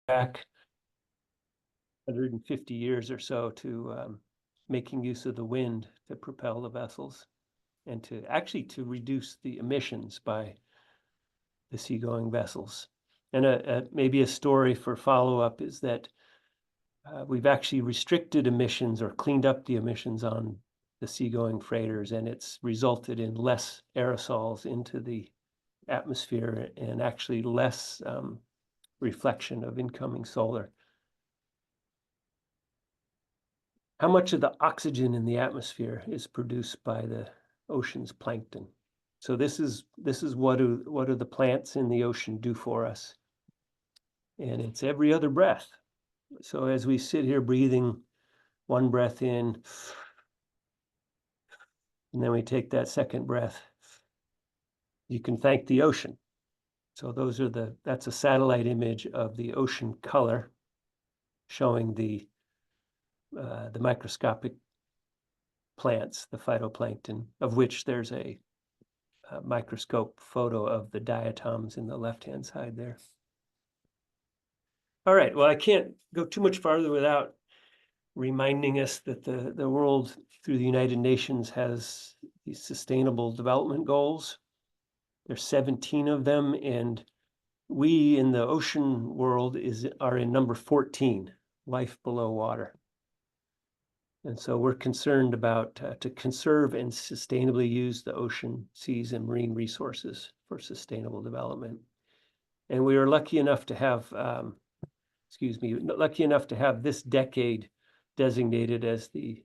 back 150 years or so to making use of the wind to propel the vessels and to actually to reduce the emissions by the seagoing vessels. And maybe a story for follow-up is that we've actually restricted emissions or cleaned up the emissions on the seagoing freighters, and it's resulted in less aerosols into the atmosphere and actually less reflection of incoming solar. How much of the oxygen in the atmosphere is produced by the ocean's plankton? So this is what do the plants in the ocean do for us? And it's every other breath. So as we sit here breathing one breath in, and then we take that second breath, you can thank the ocean. So that's a satellite image of the ocean color showing the microscopic plants, the phytoplankton, of which there's a microscope photo of the diatoms in the left-hand side there. All right, well, I can't go too much farther without reminding us that the world through the United Nations has these sustainable development goals. There's 17 of them, and we in the ocean world are in number 14, life below water. And so we're concerned about to conserve and sustainably use the ocean, seas, and marine resources for sustainable development. And we are lucky enough to have, this decade designated as the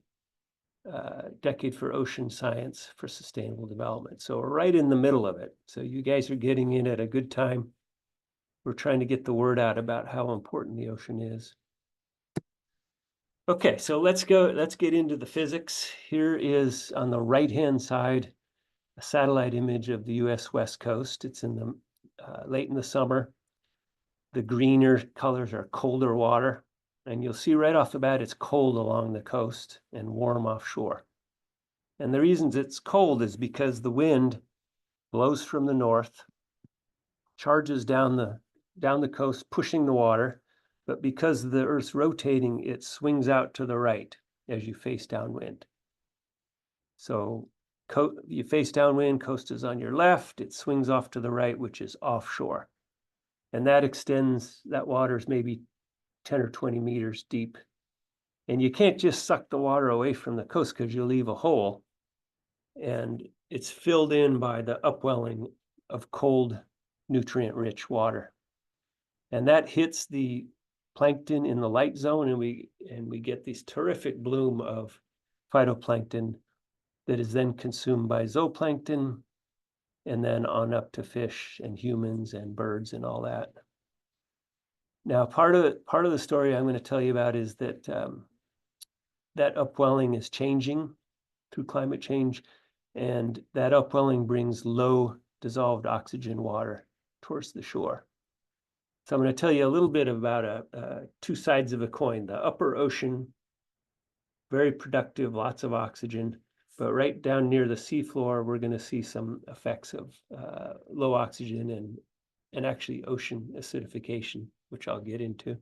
decade for ocean science for sustainable development. So we're right in the middle of it. So you guys are getting in at a good time. We're trying to get the word out about how important the ocean is. Okay, so let's get into the physics. Here is on the right-hand side, a satellite image of the US West Coast. It's in the late in the summer. The greener colors are colder water. And you'll see right off the bat, it's cold along the coast and warm offshore. And the reasons it's cold is because the wind blows from the north, charges down the coast, pushing the water. But because the Earth's rotating, it swings out to the right as you face downwind. So you face downwind, coast is on your left, it swings off to the right, which is offshore. And that water is maybe 10 or 20 meters deep. And you can't just suck the water away from the coast because you'll leave a hole. And it's filled in by the upwelling of cold, nutrient-rich water. And that hits the plankton in the light zone, and we get this terrific bloom of phytoplankton that is then consumed by zooplankton, and then on up to fish and humans and birds and all that. Now, part of the story I'm going to tell you about is that that upwelling is changing through climate change, and that upwelling brings low dissolved oxygen water towards the shore. So I'm going to tell you a little bit about two sides of a coin. The upper ocean, very productive, lots of oxygen, but right down near the seafloor, we're going to see some effects of low oxygen and actually ocean acidification, which I'll get into.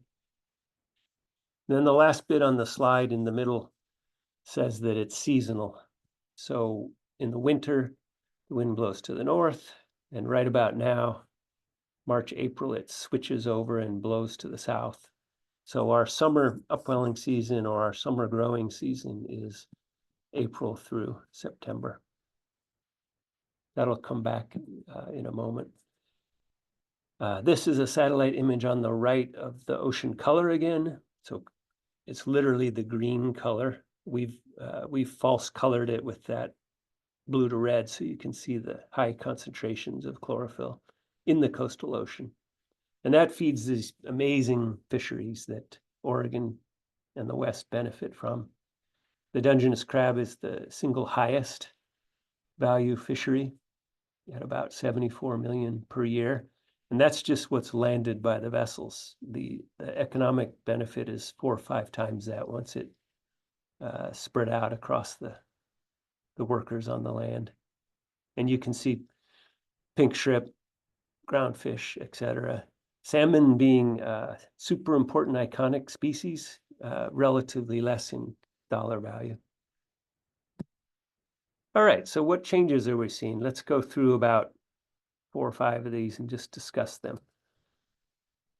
Then the last bit on the slide in the middle says that it's seasonal. So in the winter, the wind blows to the north, and right about now, March, April, it switches over and blows to the south. So our summer upwelling season or our summer growing season is April through September. That'll come back in a moment. This is a satellite image on the right of the ocean color again. So it's literally the green color. We've false colored it with that blue to red so you can see the high concentrations of chlorophyll in the coastal ocean. And that feeds these amazing fisheries that Oregon and the West benefit from. The Dungeness crab is the single highest value fishery at about 74 million per year. And that's just what's landed by the vessels. The economic benefit is 4 or 5 times that once it spread out across the workers on the land. And you can see pink shrimp, groundfish, etc., Salmon being a super important iconic species, relatively less in dollar value. All right, so what changes are we seeing? Let's go through about 4 or 5 of these and just discuss them.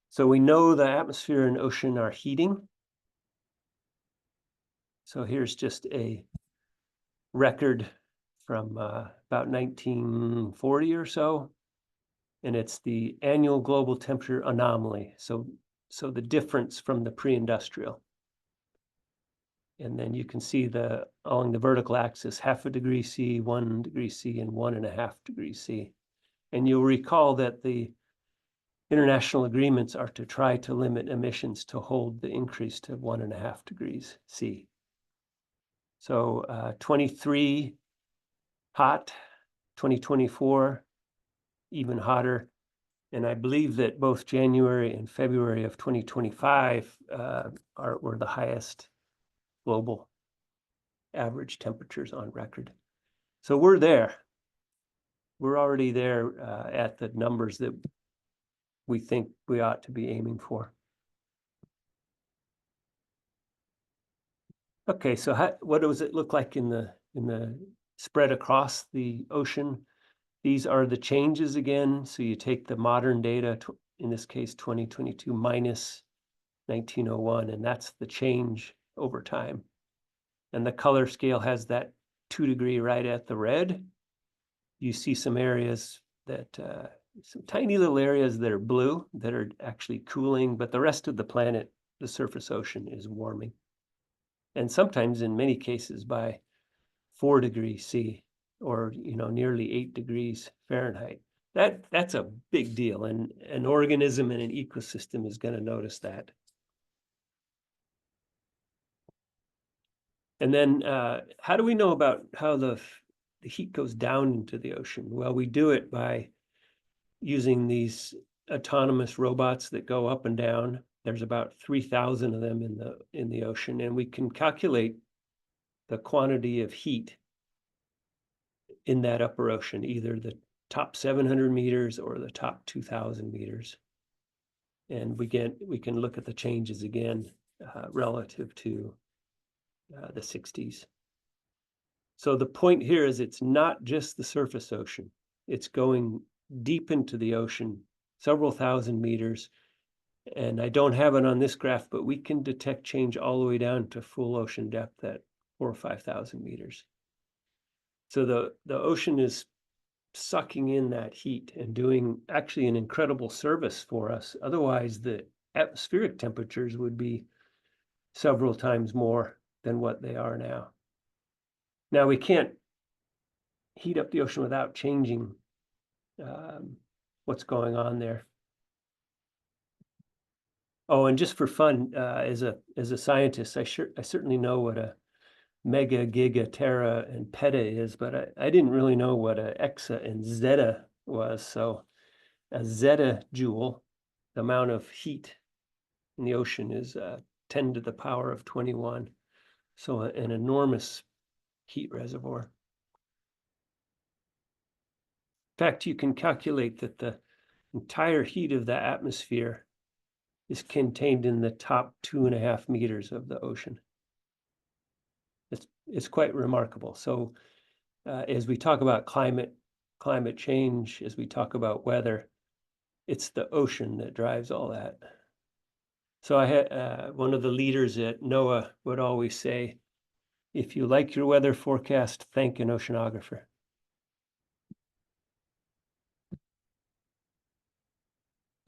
So we know the atmosphere and ocean are heating. So here's just a record from about 1940 or so, and it's the annual global temperature anomaly. So the difference from the pre-industrial. And then you can see along the vertical axis, 0.5 degree C, 1 degree C, and 1.5 degrees C. And you'll recall that the international agreements are to try to limit emissions to hold the increase to 1.5 degrees C. So 23 hot, 2024 even hotter, and I believe that both January and February of 2025 were the highest global average temperatures on record. So we're there. We're already there at the numbers that we think we ought to be aiming for. Okay, so what does it look like in the spread across the ocean? These are the changes again. So you take the modern data, in this case 2022 minus 1901, and that's the change over time. And the color scale has that 2 degree right at the red. You see some areas that, some tiny little areas that are blue that are actually cooling, but the rest of the planet, the surface ocean, is warming. And sometimes in many cases by 4 degrees C or, nearly 8 degrees Fahrenheit. That's a big deal, and an organism in an ecosystem is going to notice that. And then how do we know about how the heat goes down into the ocean? Well, we do it by using these autonomous robots that go up and down. There's about 3,000 of them in the ocean, and we can calculate the quantity of heat in that upper ocean, either the top 700 meters or the top 2,000 meters. And we can look at the changes again relative to the 60s. So the point here is it's not just the surface ocean. It's going deep into the ocean, several thousand meters. And I don't have it on this graph, but we can detect change all the way down to full ocean depth at 4,000 or 5,000 meters. So the ocean is sucking in that heat and doing actually an incredible service for us. Otherwise, the atmospheric temperatures would be several times more than what they are now. Now, we can't heat up the ocean without changing what's going on there. Oh, and just for fun, as a scientist, I certainly know what a mega, giga, tera, and peta is, but I didn't really know what a exa and zeta was. So a zettajoule, the amount of heat in the ocean, is 10 to the power of 21. So an enormous heat reservoir. In fact, you can calculate that the entire heat of the atmosphere is contained in the top 2.5 meters of the ocean. It's quite remarkable. So as we talk about climate change, as we talk about weather, it's the ocean that drives all that. So I had one of the leaders at NOAA would always say, if you like your weather forecast, thank an oceanographer.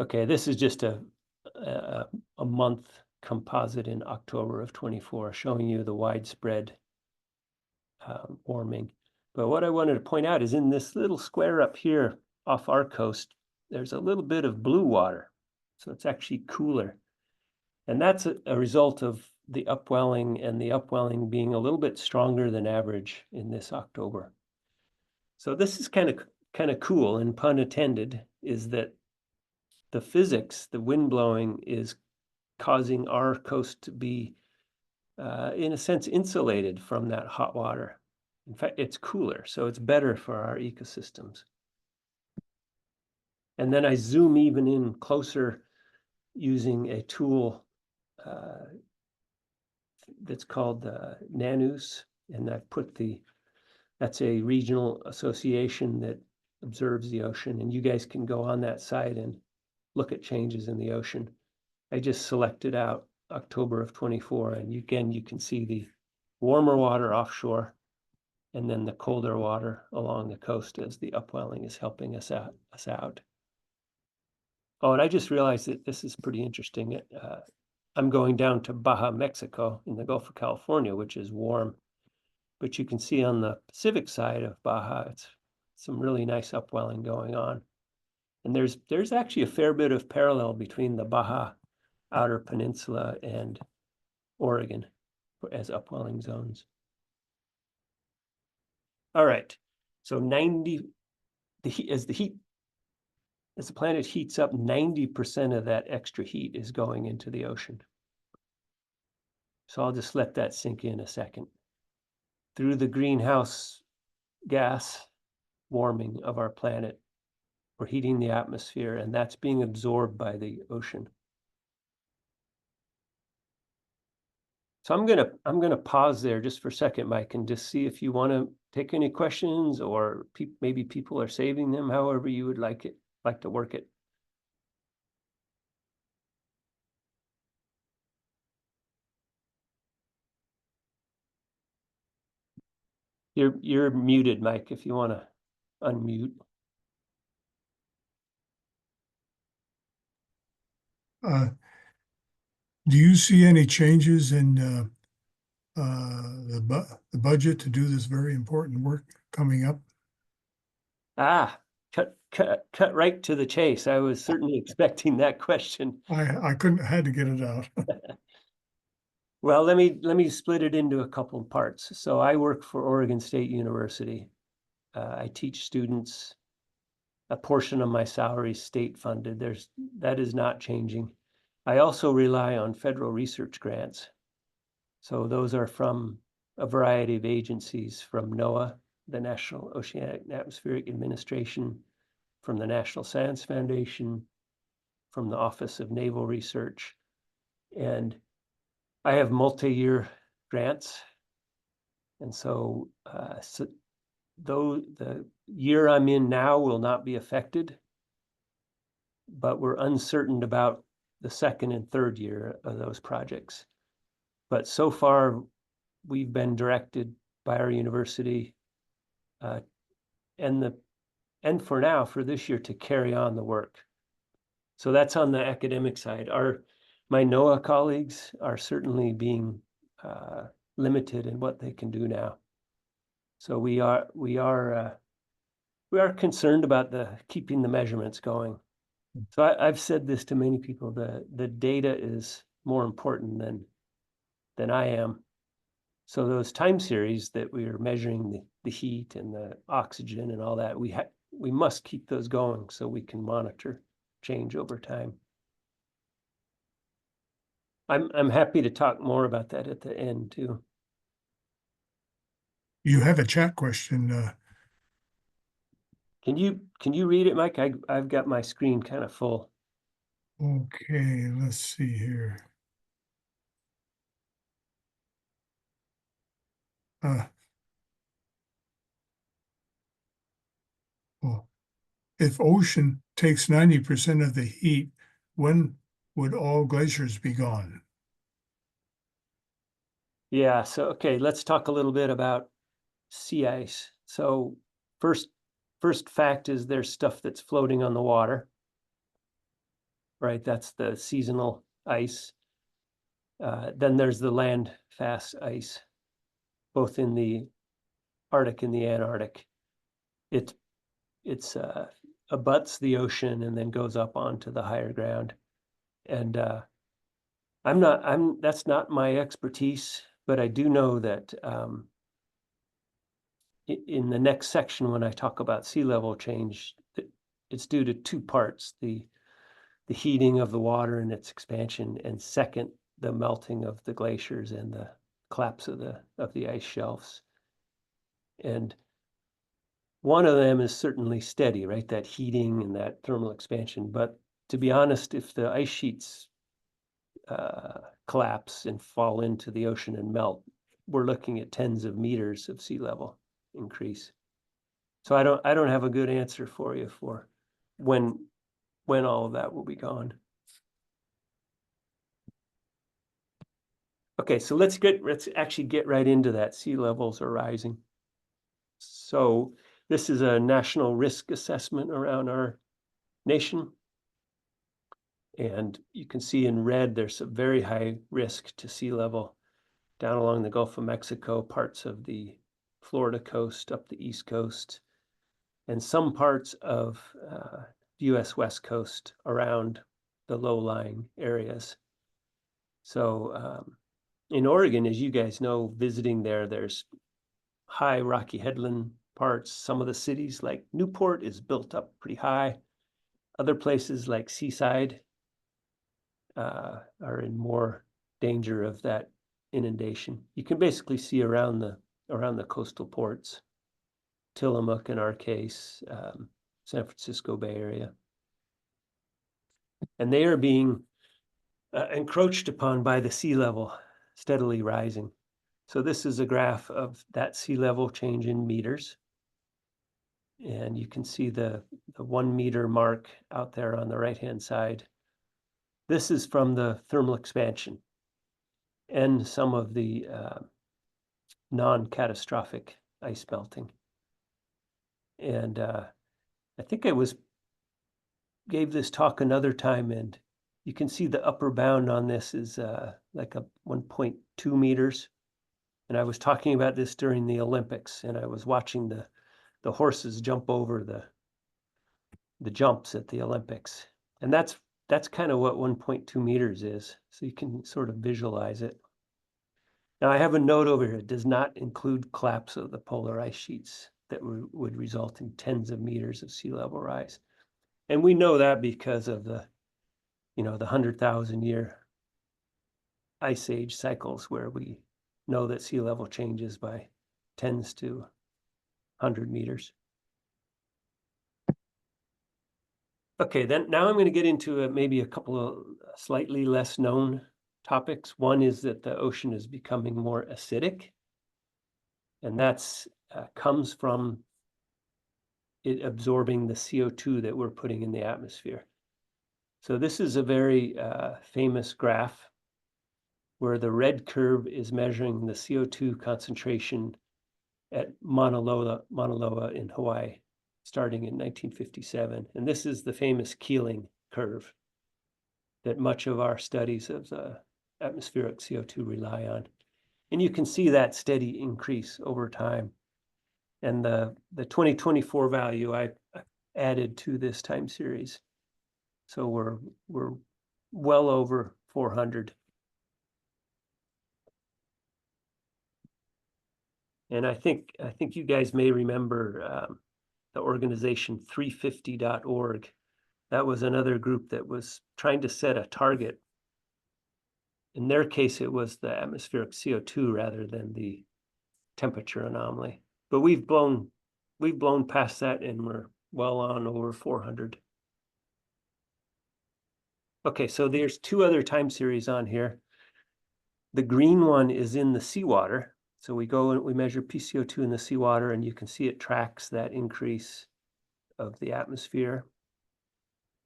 Okay, this is just a month composite in October of 24, showing you the widespread warming. But what I wanted to point out is in this little square up here off our coast, there's a little bit of blue water. So it's actually cooler. And that's a result of the upwelling, and the upwelling being a little bit stronger than average in this October. So this is kind of cool, and pun intended, is that the physics, the wind blowing, is causing our coast to be, in a sense, insulated from that hot water. In fact, it's cooler, so it's better for our ecosystems. And then I zoom even in closer using a tool that's called NANUS, and I've put that's a regional association that observes the ocean, and you guys can go on that site and look at changes in the ocean. I just selected out October of 24, and again, you can see the warmer water offshore and then the colder water along the coast as the upwelling is helping us out. Oh, and I just realized that this is pretty interesting. I'm going down to Baja, Mexico in the Gulf of California, which is warm. But you can see on the Pacific side of Baja, it's some really nice upwelling going on. And there's actually a fair bit of parallel between the Baja Outer Peninsula and Oregon as upwelling zones. All right, so as the planet heats up, 90% of that extra heat is going into the ocean. So I'll just let that sink in a second. Through the greenhouse gas warming of our planet, we're heating the atmosphere, and that's being absorbed by the ocean. So I'm gonna pause there just for a second, Mike, and just see if you want to take any questions, or maybe people are saving them, however you would like to work it. You're muted, Mike, if you want to unmute. Do you see any changes in the budget to do this very important work coming up? Cut right to the chase. I was certainly expecting that question. I had to get it out. Well, let me split it into a couple of parts. So I work for Oregon State University. I teach students. A portion of my salary is state funded. That is not changing. I also rely on federal research grants. So those are from a variety of agencies, from NOAA, the National Oceanic and Atmospheric Administration, from the National Science Foundation, from the Office of Naval Research. And I have multi-year grants. And so, though the year I'm in now will not be affected, but we're uncertain about the second and third year of those projects. But so far, we've been directed by our university and for now, for this year, to carry on the work. So that's on the academic side. My NOAA colleagues are certainly being limited in what they can do now. So we are concerned about keeping the measurements going. So I've said this to many people: the data is more important than I am. So those time series that we are measuring the heat and the oxygen and all that, we must keep those going so we can monitor change over time. I'm happy to talk more about that at the end too. You have a chat question. Can you read it, Mike? I've got my screen kind of full. Okay, let's see here. Well, if ocean takes 90% of the heat, when would all glaciers be gone? Yeah, so okay, let's talk a little bit about sea ice. So first fact is there's stuff that's floating on the water, right? That's the seasonal ice. Then there's the land fast ice, both in the Arctic and the Antarctic. It abuts the ocean and then goes up onto the higher ground. And that's not my expertise, but I do know that in the next section, when I talk about sea level change, it's due to two parts: the heating of the water and its expansion, and second, the melting of the glaciers and the collapse of the ice shelves. And one of them is certainly steady, right? That heating and that thermal expansion. But to be honest, if the ice sheets collapse and fall into the ocean and melt, we're looking at tens of meters of sea level increase. So I don't have a good answer for you for when all of that will be gone. Okay, so let's actually get right into that. Sea levels are rising. So this is a national risk assessment around our nation. And you can see in red, there's a very high risk to sea level down along the Gulf of Mexico, parts of the Florida coast, up the East Coast, and some parts of the US West Coast around the low-lying areas. So in Oregon, as you guys know, visiting there's high rocky headland parts. Some of the cities like Newport is built up pretty high. Other places like Seaside are in more danger of that inundation. You can basically see around the coastal ports, Tillamook in our case, San Francisco Bay Area. And they are being encroached upon by the sea level steadily rising. So this is a graph of that sea level change in meters. And you can see the 1 meter mark out there on the right-hand side. This is from the thermal expansion and some of the non-catastrophic ice melting. And I think I gave this talk another time, and you can see the upper bound on this is like a 1.2 meters. And I was talking about this during the Olympics, and I was watching the horses jump over the jumps at the Olympics. And that's kind of what 1.2 meters is. So you can sort of visualize it. Now I have a note over here. It does not include collapse of the polar ice sheets that would result in tens of meters of sea level rise. And we know that because of the 100,000-year ice age cycles where we know that sea level changes by tens to 100 meters. Okay, then now I'm going to get into maybe a couple of slightly less known topics. One is that the ocean is becoming more acidic, and that's comes from it absorbing the CO2 that we're putting in the atmosphere. So this is a very famous graph where the red curve is measuring the CO2 concentration at Mauna Loa in Hawaii, starting in 1957. And this is the famous Keeling curve that much of our studies of the atmospheric CO2 rely on. And you can see that steady increase over time. And the 2024 value I added to this time series. So we're well over 400. And I think you guys may remember the organization 350.org. That was another group that was trying to set a target. In their case, it was the atmospheric CO2 rather than the temperature anomaly. But we've blown past that, and we're well on over 400. Okay, so there's two other time series on here. The green one is in the seawater. So we go and we measure PCO2 in the seawater, and you can see it tracks that increase of the atmosphere.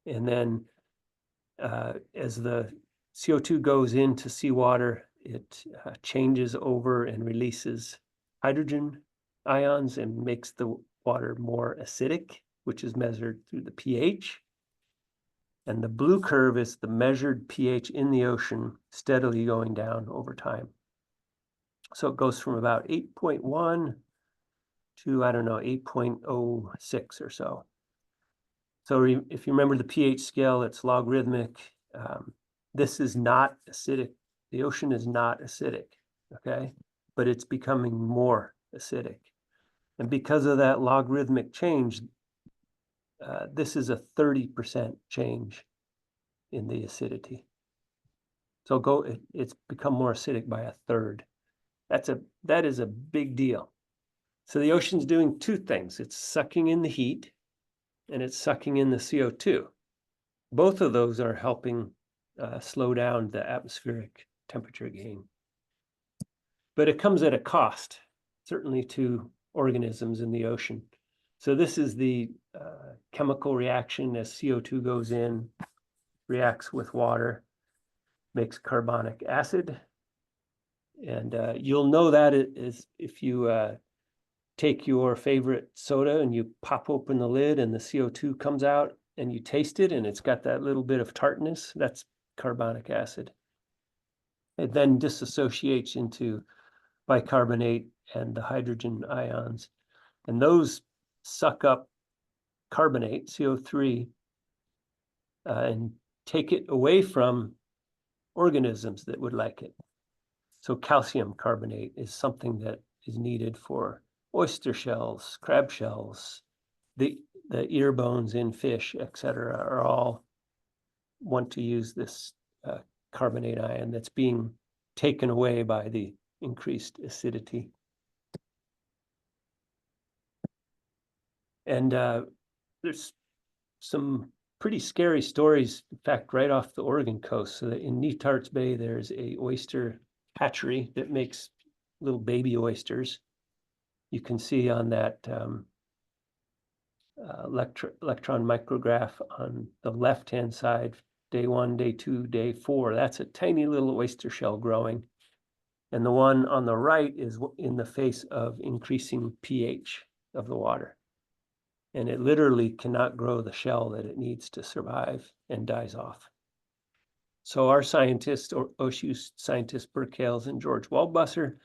And then as the CO2 goes into seawater, it changes over and releases hydrogen ions and makes the water more acidic, which is measured through the pH. And the blue curve is the measured pH in the ocean steadily going down over time. So it goes from about 8.1 to, I don't know, 8.06 or so. So if you remember the pH scale, it's logarithmic. This is not acidic. The ocean is not acidic, okay? But it's becoming more acidic. And because of that logarithmic change, this is a 30% change in the acidity. So it's become more acidic by a third. That is a big deal. So the ocean's doing two things. It's sucking in the heat, and it's sucking in the CO2. both of those are helping slow down the atmospheric temperature gain. But it comes at a cost, certainly to organisms in the ocean. So this is the chemical reaction as CO2 goes in, reacts with water, makes carbonic acid. And you'll know that is if you take your favorite soda and you pop open the lid and the CO2 comes out and you taste it and it's got that little bit of tartness, that's carbonic acid. It then dissociates into bicarbonate and the hydrogen ions. And those suck up carbonate, CO3, and take it away from organisms that would like it. So calcium carbonate is something that is needed for oyster shells, crab shells, the ear bones in fish, etc., are all want to use this carbonate ion that's being taken away by the increased acidity. And there's some pretty scary stories, in fact, right off the Oregon coast. So in Netarts Bay, there's a oyster hatchery that makes little baby oysters. You can see on that electron micrograph on the left-hand side, day 1, day 2, day 4, that's a tiny little oyster shell growing. And the one on the right is in the face of increasing pH of the water. And it literally cannot grow the shell that it needs to survive and dies off. So our scientists, or OSU scientists, Burke Hales and George Waldbusser,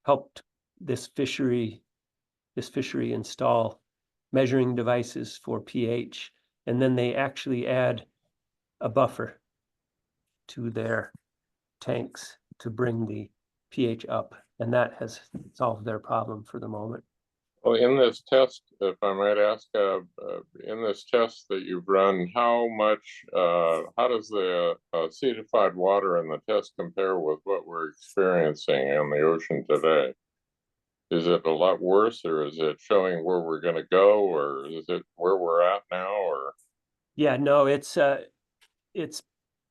helped this fishery install measuring devices for pH, and then they actually add a buffer to their tanks to bring the pH up, and that has solved their problem for the moment. Well, in this test, if I might ask, in this test that you've run, how does the acidified water in the test compare with what we're experiencing in the ocean today? Is it a lot worse, or is it showing where we're going to go, or is it where we're at now, or? Yeah, no, it's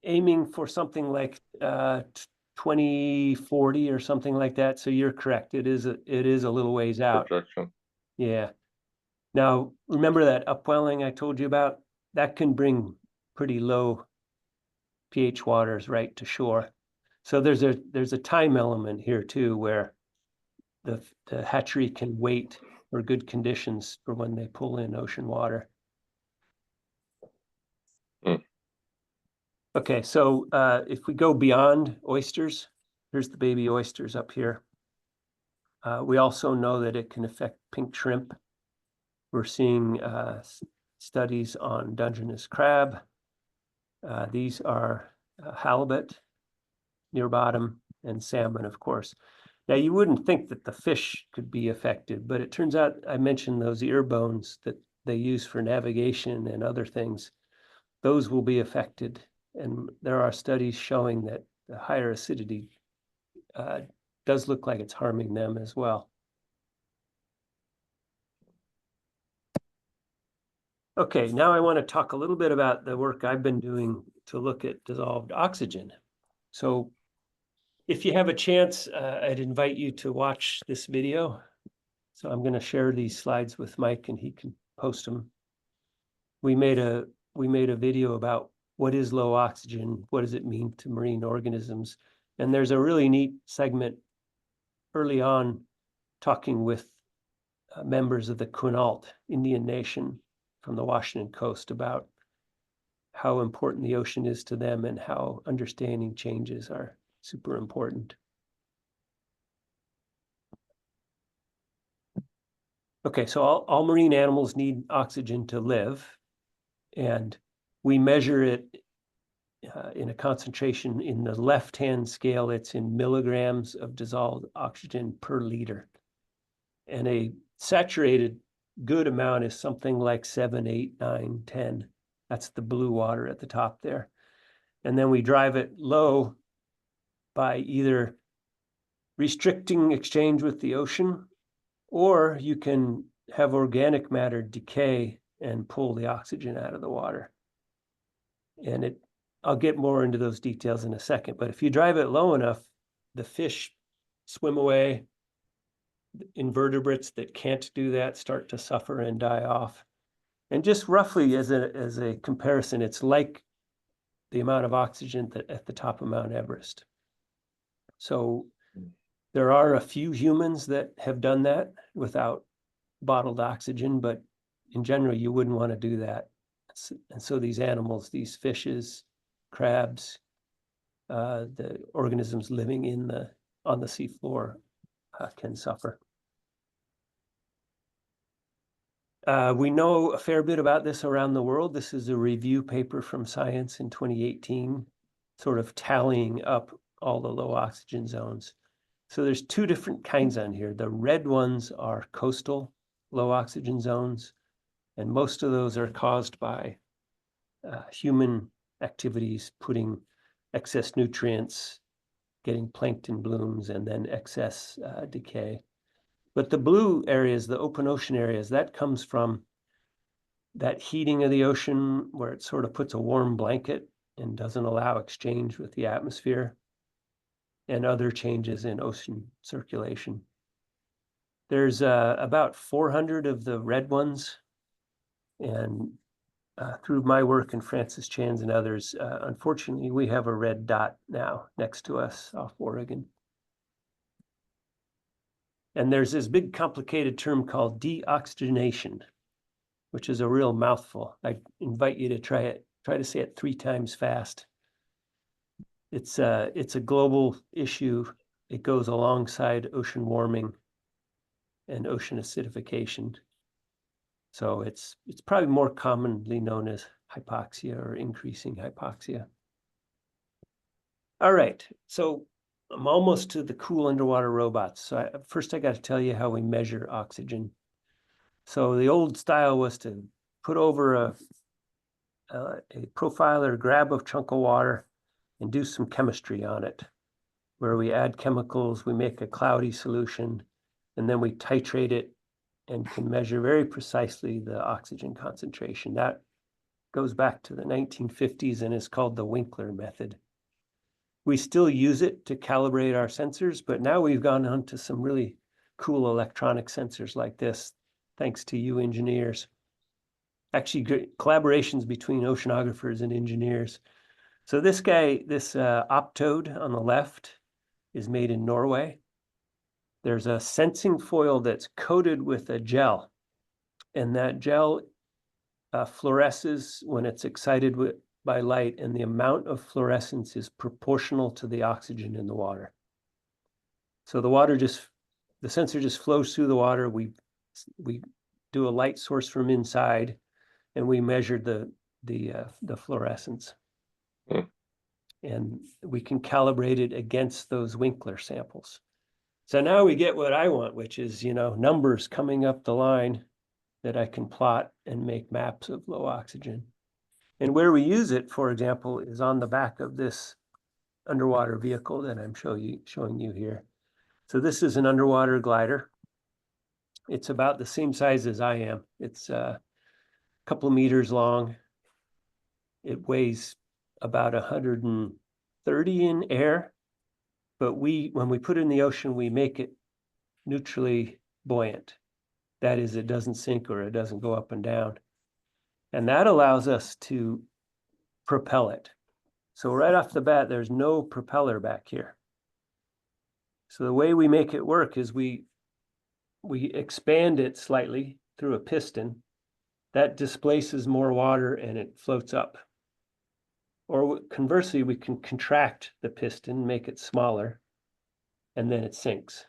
aiming for something like 2040 or something like that. So you're correct. It is a little ways out. Projection. Yeah. Now, remember that upwelling I told you about? That can bring pretty low pH waters right to shore. So there's a time element here too, where the hatchery can wait for good conditions for when they pull in ocean water. Okay, so if we go beyond oysters, here's the baby oysters up here. We also know that it can affect pink shrimp. We're seeing studies on Dungeness crab. These are halibut, near bottom, and salmon, of course. Now, you wouldn't think that the fish could be affected, but it turns out I mentioned those ear bones that they use for navigation and other things. Those will be affected. And there are studies showing that the higher acidity does look like it's harming them as well. Okay, now I want to talk a little bit about the work I've been doing to look at dissolved oxygen. So if you have a chance, I'd invite you to watch this video. So I'm going to share these slides with Mike and he can post them. We made a video about what is low oxygen, what does it mean to marine organisms? And there's a really neat segment early on talking with members of the Quinault Indian Nation from the Washington coast about how important the ocean is to them and how understanding changes are super important. Okay, so all marine animals need oxygen to live, and we measure it in a concentration in the left-hand scale. It's in milligrams of dissolved oxygen per liter. And a saturated good amount is something like 7, 8, 9, 10. That's the blue water at the top there. And then we drive it low by either restricting exchange with the ocean, or you can have organic matter decay and pull the oxygen out of the water. And I'll get more into those details in a second, but if you drive it low enough, the fish swim away. Invertebrates that can't do that start to suffer and die off. And just roughly as a comparison, it's like the amount of oxygen that at the top of Mount Everest. So there are a few humans that have done that without bottled oxygen, but in general, you wouldn't want to do that. And so these animals, these fishes, crabs, the organisms living on the seafloor can suffer. We know a fair bit about this around the world. This is a review paper from Science in 2018, sort of tallying up all the low oxygen zones. So there's two different kinds on here. The red ones are coastal low oxygen zones, and most of those are caused by human activities, putting excess nutrients, getting plankton blooms, and then excess decay. But the blue areas, the open ocean areas, that comes from that heating of the ocean where it sort of puts a warm blanket and doesn't allow exchange with the atmosphere, and other changes in ocean circulation. There's about 400 of the red ones, and through my work and Francis Chan's and others, unfortunately, we have a red dot now next to us off Oregon. And there's this big complicated term called deoxygenation, which is a real mouthful. I invite you to try it. Try to say it 3 times fast. It's a global issue. It goes alongside ocean warming and ocean acidification. So it's probably more commonly known as hypoxia or increasing hypoxia. All right, so I'm almost to the cool underwater robots. So first I got to tell you how we measure oxygen. So the old style was to put over a profiler, grab a chunk of water, and do some chemistry on it, where we add chemicals, we make a cloudy solution, and then we titrate it and can measure very precisely the oxygen concentration. That goes back to the 1950s and is called the Winkler method. We still use it to calibrate our sensors, but now we've gone on to some really cool electronic sensors like this, thanks to you engineers. Actually, great collaborations between oceanographers and engineers. So this guy, this Optode on the left, is made in Norway. There's a sensing foil that's coated with a gel, and that gel fluoresces when it's excited by light, and the amount of fluorescence is proportional to the oxygen in the water. So the sensor just flows through the water. We do a light source from inside, and we measure the fluorescence. And we can calibrate it against those Winkler samples. So now we get what I want, which is, numbers coming up the line that I can plot and make maps of low oxygen. And where we use it, for example, is on the back of this underwater vehicle that I'm showing you here. So this is an underwater glider. It's about the same size as I am. It's a couple of meters long. It weighs about 130 in air, but when we put it in the ocean, we make it neutrally buoyant. That is, it doesn't sink or it doesn't go up and down. And that allows us to propel it. So right off the bat, there's no propeller back here. So the way we make it work is we expand it slightly through a piston. That displaces more water and it floats up. Or conversely, we can contract the piston, make it smaller, and then it sinks.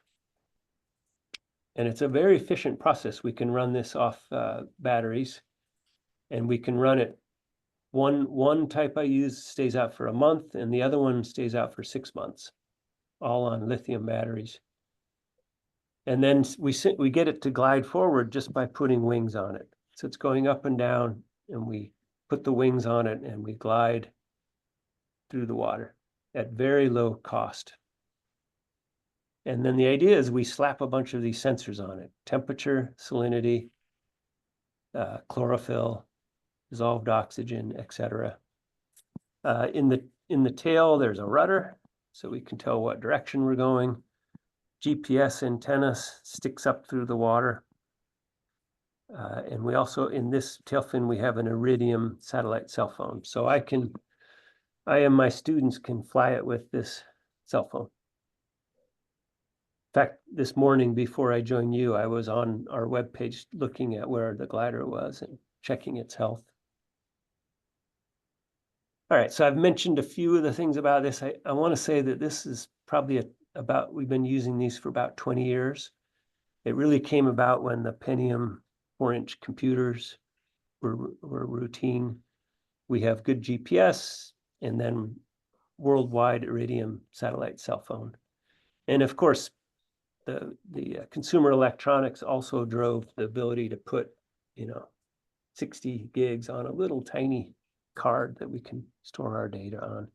And it's a very efficient process. We can run this off batteries, and we can run it. One type I use stays out for a month, and the other one stays out for 6 months, all on lithium batteries. And then we get it to glide forward just by putting wings on it. So it's going up and down, and we put the wings on it, and we glide through the water at very low cost. And then the idea is we slap a bunch of these sensors on it: temperature, salinity, chlorophyll, dissolved oxygen, etc. In the tail, there's a rudder, so we can tell what direction we're going. GPS antenna sticks up through the water. And we also, in this tail fin, we have an Iridium satellite cell phone. So I and my students can fly it with this cell phone. In fact, this morning before I joined you, I was on our webpage looking at where the glider was and checking its health. All right, so I've mentioned a few of the things about this. I want to say that this is probably we've been using these for about 20 years. It really came about when the Pentium 4-inch computers were routine. We have good GPS and then worldwide Iridium satellite cell phone. And of course, the consumer electronics also drove the ability to put, 60 gigs on a little tiny card that we can store our data on.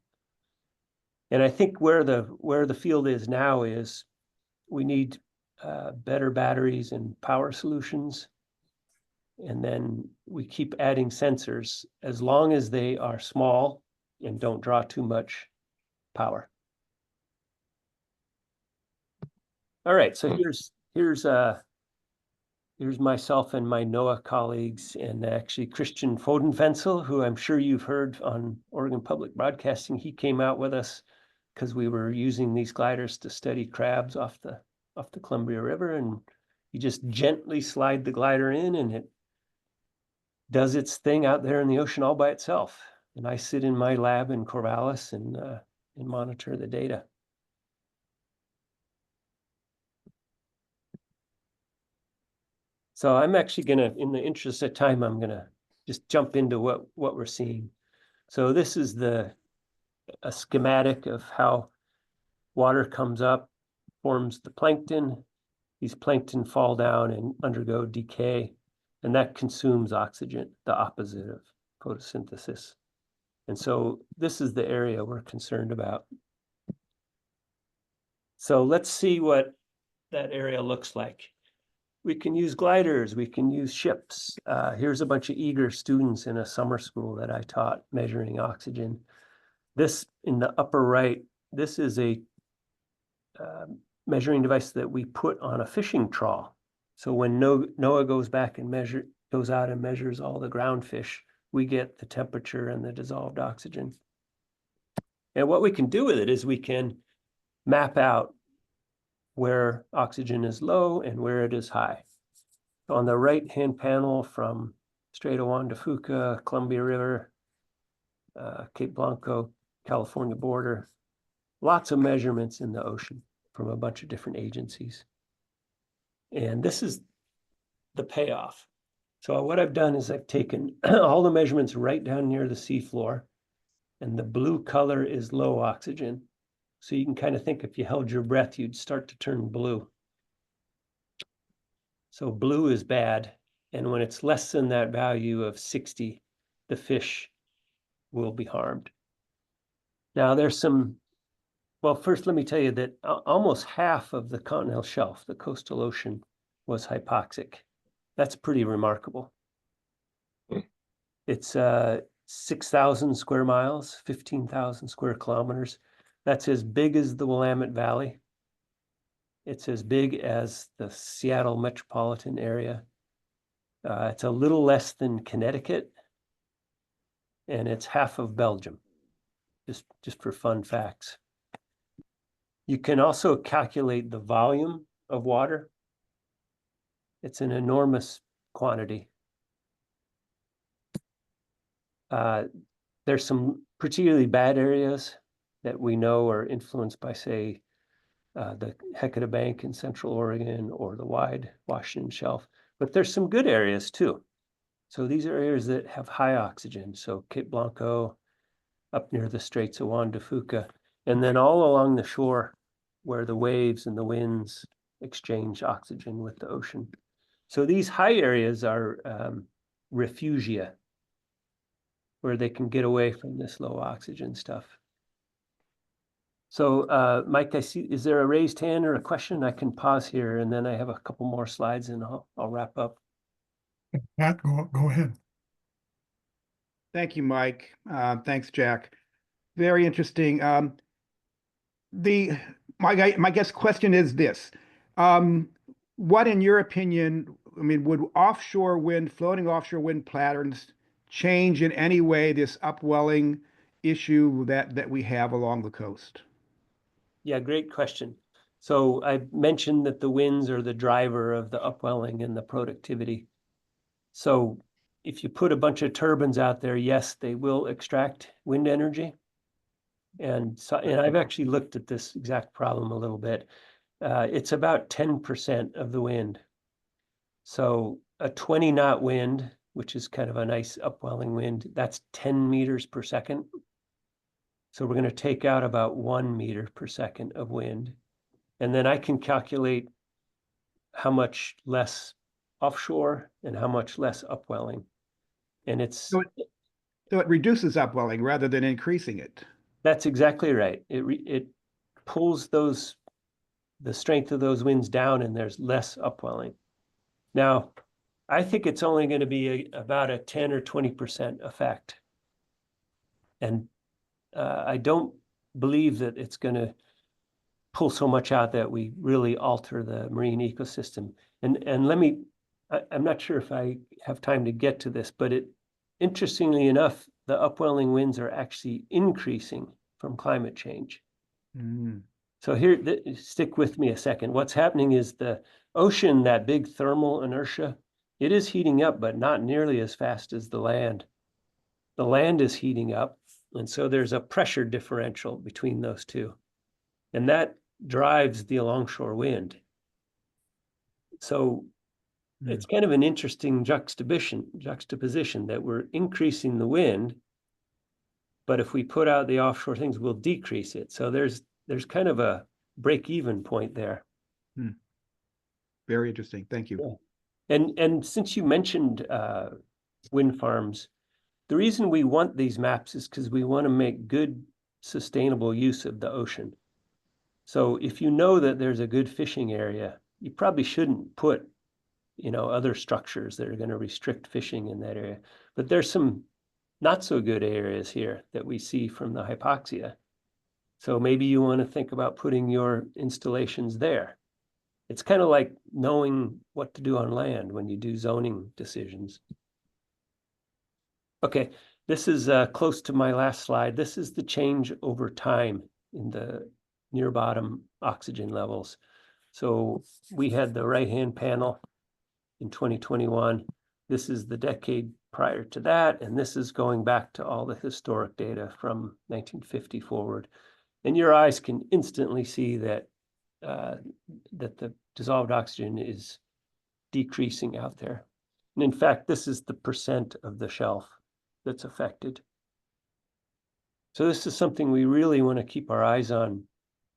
And I think where the field is now is we need better batteries and power solutions. And then we keep adding sensors as long as they are small and don't draw too much power. All right, so here's myself and my NOAA colleagues, and actually Christian Fodenfensel, who I'm sure you've heard on Oregon Public Broadcasting. He came out with us because we were using these gliders to study crabs off the Columbia River, and you just gently slide the glider in and it does its thing out there in the ocean all by itself. And I sit in my lab in Corvallis and monitor the data. So I'm actually gonna, in the interest of time, I'm gonna just jump into what we're seeing. So this is a schematic of how water comes up, forms the plankton. These plankton fall down and undergo decay, and that consumes oxygen, the opposite of photosynthesis. And so this is the area we're concerned about. So let's see what that area looks like. We can use gliders, we can use ships. Here's a bunch of eager students in a summer school that I taught measuring oxygen. This in the upper right, this is a measuring device that we put on a fishing trawl. So when NOAA goes out and measures all the ground fish, we get the temperature and the dissolved oxygen. And what we can do with it is we can map out where oxygen is low and where it is high. So on the right-hand panel from Strait of Juan de Fuca, Columbia River, Cape Blanco, California border, lots of measurements in the ocean from a bunch of different agencies. And this is the payoff. So what I've done is I've taken all the measurements right down near the seafloor, and the blue color is low oxygen. So you can kind of think if you held your breath, you'd start to turn blue. So blue is bad. And when it's less than that value of 60, the fish will be harmed. Now there's well, first let me tell you that almost half of the continental shelf, the coastal ocean, was hypoxic. That's pretty remarkable. It's 6,000 square miles, 15,000 square kilometers. That's as big as the Willamette Valley. It's as big as the Seattle metropolitan area. It's a little less than Connecticut, and it's half of Belgium, just for fun facts. You can also calculate the volume of water. It's an enormous quantity. There's some particularly bad areas that we know are influenced by, say, the Hecata Bank in Central Oregon or the wide Washington Shelf, but there's some good areas too. So these are areas that have high oxygen. So Cape Blanco, up near the Straits of Juan de Fuca, and then all along the shore where the waves and the winds exchange oxygen with the ocean. So these high areas are refugia, where they can get away from this low oxygen stuff. So Mike, I see, is there a raised hand or a question? I can pause here and then I have a couple more slides and I'll wrap up. Pat, go ahead. Thank you, Mike. Thanks, Jack. Very interesting. My guess question is this. What, in your opinion, I mean, would floating offshore wind patterns change in any way this upwelling issue that we have along the coast? Yeah, great question. So I mentioned that the winds are the driver of the upwelling and the productivity. So if you put a bunch of turbines out there, yes, they will extract wind energy. And I've actually looked at this exact problem a little bit. It's about 10% of the wind. So a 20-knot wind, which is kind of a nice upwelling wind, that's 10 meters per second. So we're going to take out about 1 meter per second of wind. And then I can calculate how much less offshore and how much less upwelling. And So it reduces upwelling rather than increasing it. that's exactly right. It pulls the strength of those winds down, and there's less upwelling. Now, I think it's only going to be about a 10 or 20% effect. And I don't believe that it's going to pull so much out that we really alter the marine ecosystem. And I'm not sure if I have time to get to this, but interestingly enough, the upwelling winds are actually increasing from climate change. Mm. So here, stick with me a second. What's happening is the ocean, that big thermal inertia, it is heating up, but not nearly as fast as the land. The land is heating up, and so there's a pressure differential between those two. And that drives the longshore wind. So it's kind of an interesting juxtaposition that we're increasing the wind, but if we put out the offshore things, we'll decrease it. So there's kind of a break-even point there. Very interesting. Thank you. Yeah. And since you mentioned wind farms, the reason we want these maps is because we want to make good, sustainable use of the ocean. So if you know that there's a good fishing area, you probably shouldn't put, other structures that are going to restrict fishing in that area. But there's some not so good areas here that we see from the hypoxia. So maybe you want to think about putting your installations there. It's kind of like knowing what to do on land when you do zoning decisions. Okay, this is close to my last slide. This is the change over time in the near bottom oxygen levels. So we had the right-hand panel in 2021. This is the decade prior to that, and this is going back to all the historic data from 1950 forward. And your eyes can instantly see that that the dissolved oxygen is decreasing out there. And in fact, this is the percent of the shelf that's affected. So this is something we really want to keep our eyes on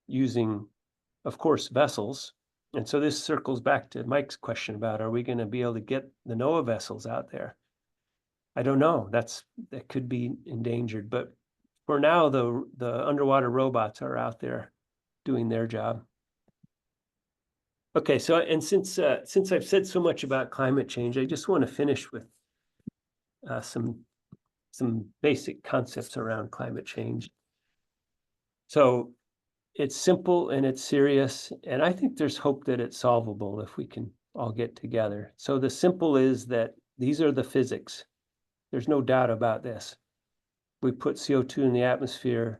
using, of course, vessels. And so this circles back to Mike's question about, are we going to be able to get the NOAA vessels out there? I don't know. That could be endangered. But for now, the underwater robots are out there doing their job. Okay, so and since I've said so much about climate change, I just want to finish with some basic concepts around climate change. So it's simple and it's serious, and I think there's hope that it's solvable if we can all get together. So the simple is that these are the physics. There's no doubt about this. We put CO2 in the atmosphere,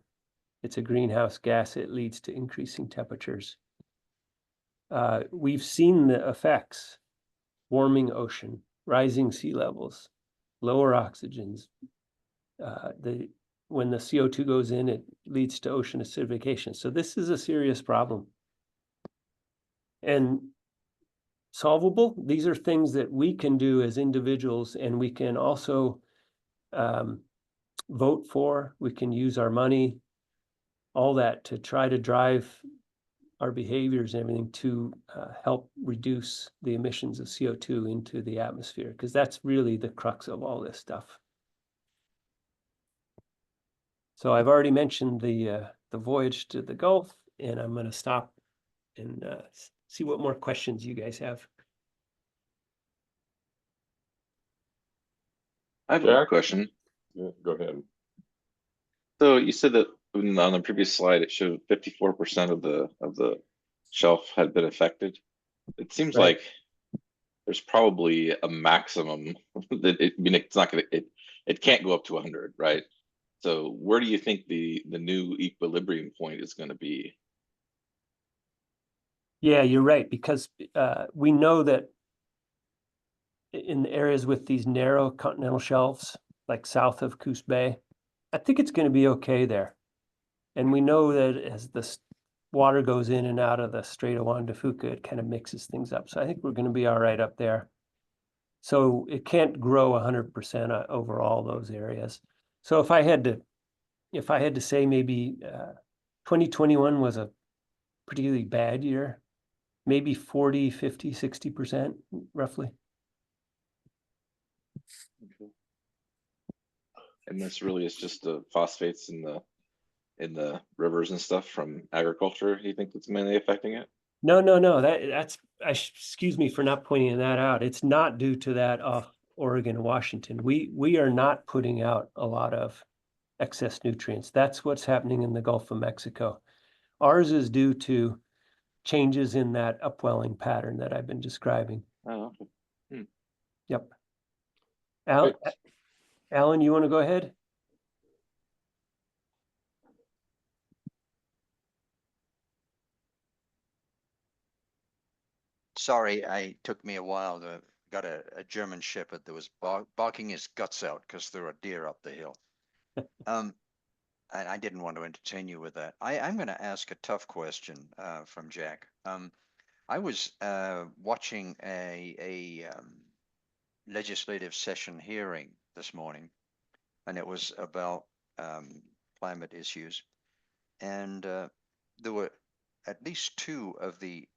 it's a greenhouse gas, it leads to increasing temperatures. We've seen the effects: warming ocean, rising sea levels, lower oxygens. When the CO2 goes in, it leads to ocean acidification. So this is a serious problem. And solvable, these are things that we can do as individuals, and we can also vote for, we can use our money, all that to try to drive our behaviors and everything to help reduce the emissions of CO2 into the atmosphere, because that's really the crux of all this stuff. So I've already mentioned the voyage to the Gulf, and I'm going to stop and see what more questions you guys have. I have a question. Yeah, go ahead. So you said that on the previous slide, it showed 54% of the shelf had been affected. It seems Right. like there's probably a maximum that I mean, it's not gonna, it can't go up to 100, right? So where do you think the new equilibrium point is going to be? Yeah, you're right, because we know that in the areas with these narrow continental shelves, like south of Coos Bay, I think it's going to be okay there. And we know that as the water goes in and out of the Strait of Juan de Fuca, it kind of mixes things up. So I think we're going to be all right up there. So it can't grow 100% over all those areas. So if I had to say maybe 2021 was a particularly bad year, maybe 40, 50, 60% roughly. And this really is just the phosphates in the rivers and stuff from agriculture. Do you think that's mainly affecting it? No. That's excuse me for not pointing that out. It's not due to that off Oregon and Washington. We are not putting out a lot of excess nutrients. That's what's happening in the Gulf of Mexico. Ours is due to changes in that upwelling pattern that I've been describing. Oh, okay. Yep. Alan, you want to go ahead? Sorry, it took me a while to got a German Shepherd that was barking his guts out because there are deer up the hill. And I didn't want to entertain you with that. I'm going to ask a tough question from Jack. I was watching a legislative session hearing this morning, and it was about climate issues. And there were at least two of the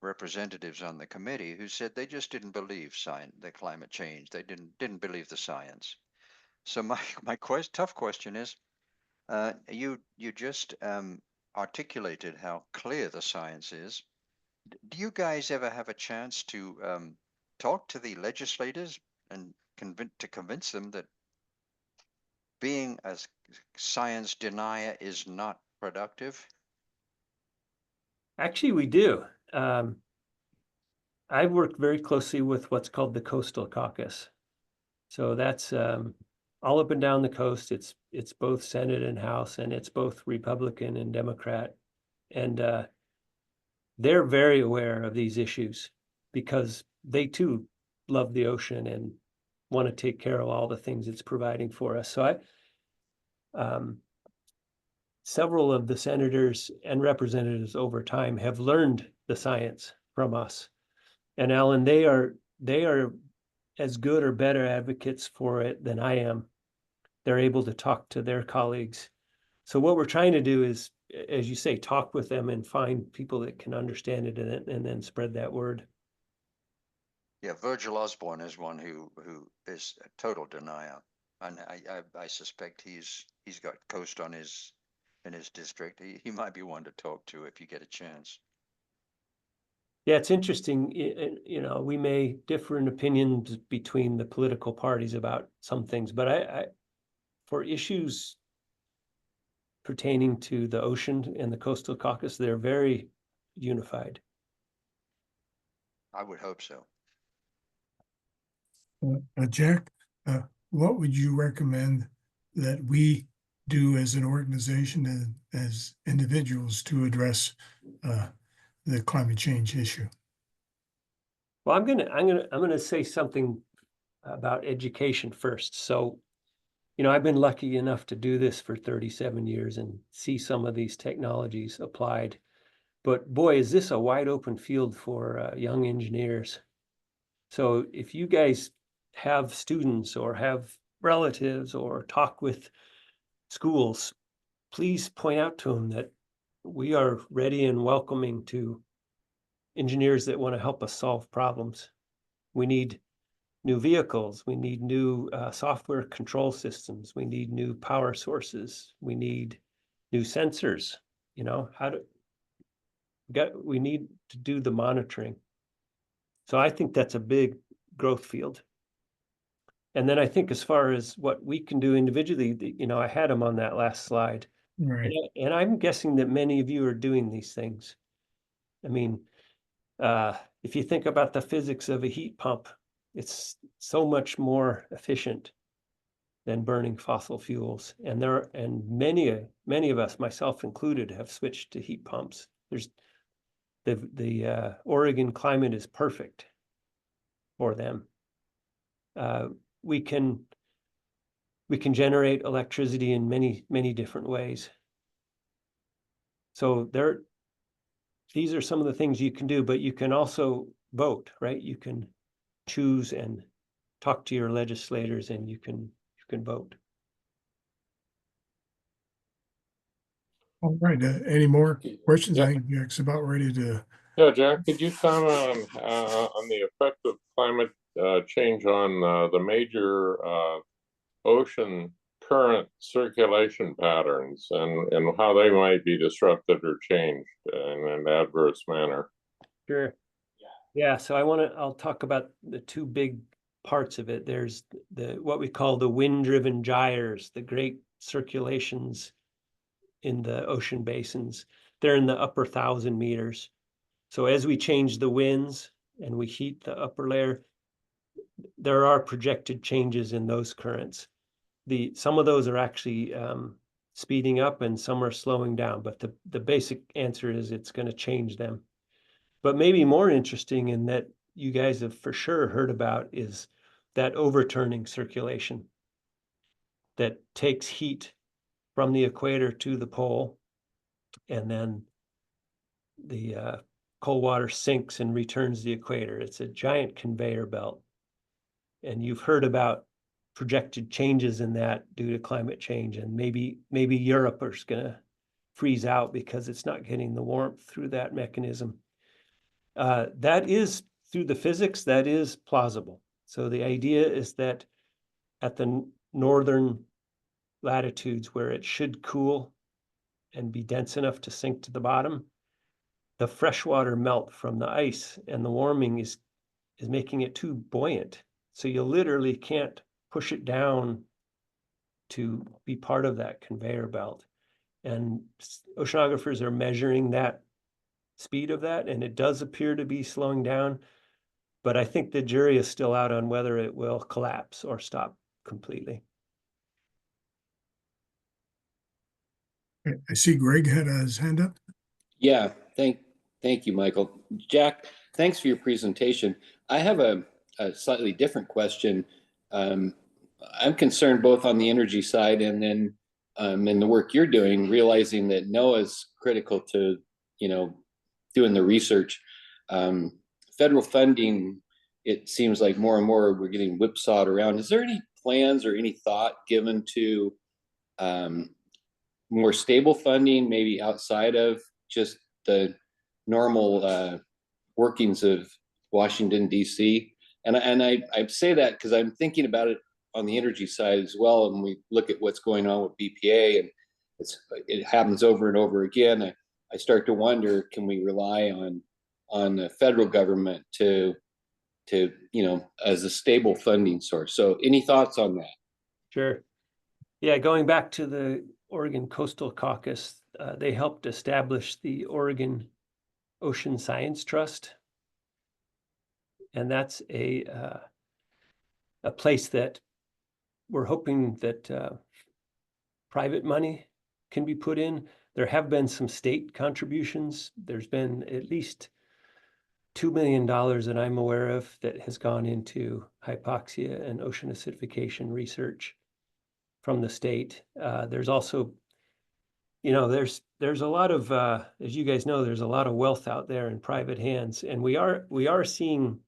representatives on the committee who said they just didn't believe the climate change. They didn't believe the science. So my tough question is, you just articulated how clear the science is. Do you guys ever have a chance to talk to the legislators and convince them that being a science denier is not productive? Actually, we do. I've worked very closely with what's called the Coastal Caucus. So that's all up and down the coast. It's both Senate and House, and it's both Republican and Democrat. And they're very aware of these issues because they too love the ocean and want to take care of all the things it's providing for us. So several of the senators and representatives over time have learned the science from us. And Alan, they are as good or better advocates for it than I am. They're able to talk to their colleagues. So what we're trying to do is, as you say, talk with them and find people that can understand it and then spread that word. Yeah, Virgil Osborne is one who is a total denier, and I suspect he's got coast in his district. He might be one to talk to if you get a chance. Yeah, it's interesting. You know, we may differ in opinions between the political parties about some things, but I for issues pertaining to the ocean and the Coastal Caucus, they're very unified. I would hope so. Jack, what would you recommend that we do as an organization and as individuals to address the climate change issue? Well, I'm gonna say something about education first. So, you know, I've been lucky enough to do this for 37 years and see some of these technologies applied. But boy, is this a wide open field for young engineers. So if you guys have students or have relatives or talk with schools, please point out to them that we are ready and welcoming to engineers that want to help us solve problems. We need new vehicles. We need new software control systems. We need new power sources. We need new sensors. You know, we need to do the monitoring. So I think that's a big growth field. And then I think as far as what we can do individually, you know, I had them on that last slide. Right. And I'm guessing that many of you are doing these things. I mean, if you think about the physics of a heat pump, it's so much more efficient than burning fossil fuels. And many of us, myself included, have switched to heat pumps. There's the Oregon climate is perfect for them. We can generate electricity in many different ways. So these are some of the things you can do, but you can also vote, right? You can choose and talk to your legislators, and you can vote. All right. Any more questions? Yeah. I think Jack's about ready to. Yeah, Jack, could you comment on the effect of climate change on the major ocean current circulation patterns and how they might be disrupted or changed in an adverse manner? Sure. Yeah, so I'll talk about the two big parts of it. There's what we call the wind-driven gyres, the great circulations in the ocean basins. They're in the upper 1,000 meters. So as we change the winds and we heat the upper layer, there are projected changes in those currents. Some of those are actually speeding up and some are slowing down, but the basic answer is it's going to change them. But maybe more interesting, in that you guys have for sure heard about, is that overturning circulation that takes heat from the equator to the pole, and then the cold water sinks and returns the equator. It's a giant conveyor belt. And you've heard about projected changes in that due to climate change, and maybe Europe is going to freeze out because it's not getting the warmth through that mechanism. That is, through the physics, that is plausible. So the idea is that at the northern latitudes where it should cool and be dense enough to sink to the bottom, the freshwater melt from the ice and the warming is making it too buoyant. So you literally can't push it down to be part of that conveyor belt. And oceanographers are measuring that speed of that, and it does appear to be slowing down. But I think the jury is still out on whether it will collapse or stop completely. I see Greg had his hand up. Yeah, thank you, Michael. Jack, thanks for your presentation. I have a slightly different question. I'm concerned both on the energy side and then in the work you're doing, realizing that NOAA is critical to, doing the research. Federal funding, it seems like more and more we're getting whipsawed around. Is there any plans or any thought given to more stable funding, maybe outside of just the normal workings of Washington, D.C.? And I say that because I'm thinking about it on the energy side as well. And we look at what's going on with BPA, and it happens over and over again. I start to wonder, can we rely on the federal government to as a stable funding source? So any thoughts on that? Sure. Yeah, going back to the Oregon Coastal Caucus, they helped establish the Oregon Ocean Science Trust. And that's a place that we're hoping that private money can be put in. There have been some state contributions. There's been at least $2 million that I'm aware of that has gone into hypoxia and ocean acidification research from the state. There's also, there's a lot of, as you guys know, there's a lot of wealth out there in private hands, and we are seeing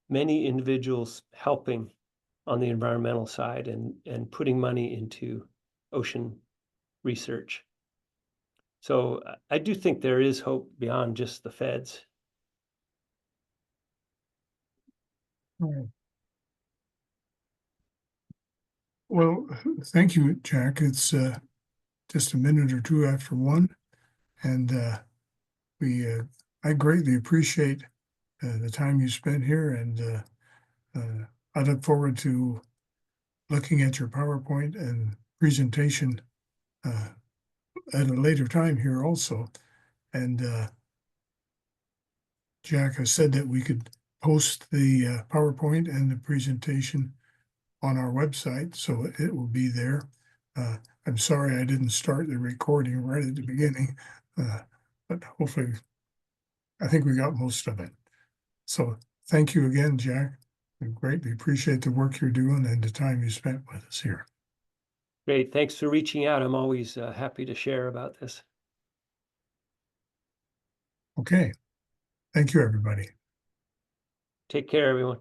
many individuals helping on the environmental side and putting money into ocean research. So I do think there is hope beyond just the feds. Well, thank you, Jack. It's just a minute or two after 1, and I greatly appreciate the time you spent here, and I look forward to looking at your PowerPoint and presentation at a later time here also. And Jack has said that we could post the PowerPoint and the presentation on our website, so it will be there. I'm sorry I didn't start the recording right at the beginning, but hopefully, I think we got most of it. So thank you again, Jack. We greatly appreciate the work you're doing and the time you spent with us here. Great. Thanks for reaching out. I'm always happy to share about this. Okay. Thank you, everybody. Take care, everyone.